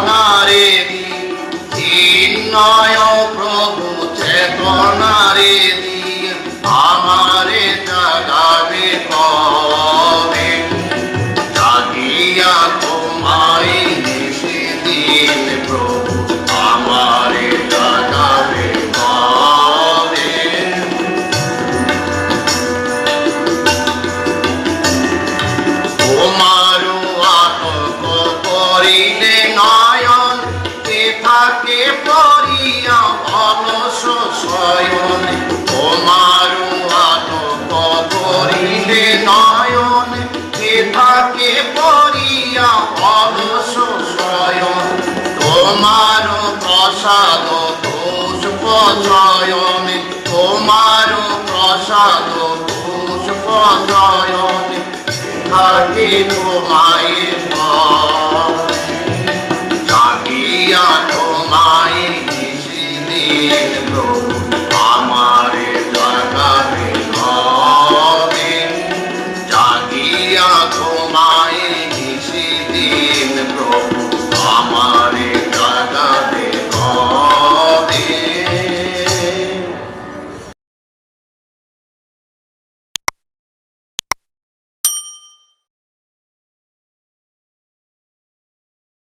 চেতনারে চিন্ময় প্রভু চেতনারে আমারে জাগাবে কবে জাগিয়া তোমায় সেদিন প্রভু আমারে জাগাবে কবে তোমার আতঙ্ক করিলে নয়ন থাকে পড়িয়া অলস শয়ন তোমার আতঙ্ক করিলে নয়ন থাকে পড়িয়া অলস শয়ন তোমার প্রসাদ পুষ্প চয়ন তোমার প্রসাদ পুষ্প চয়ন থাকে তোমার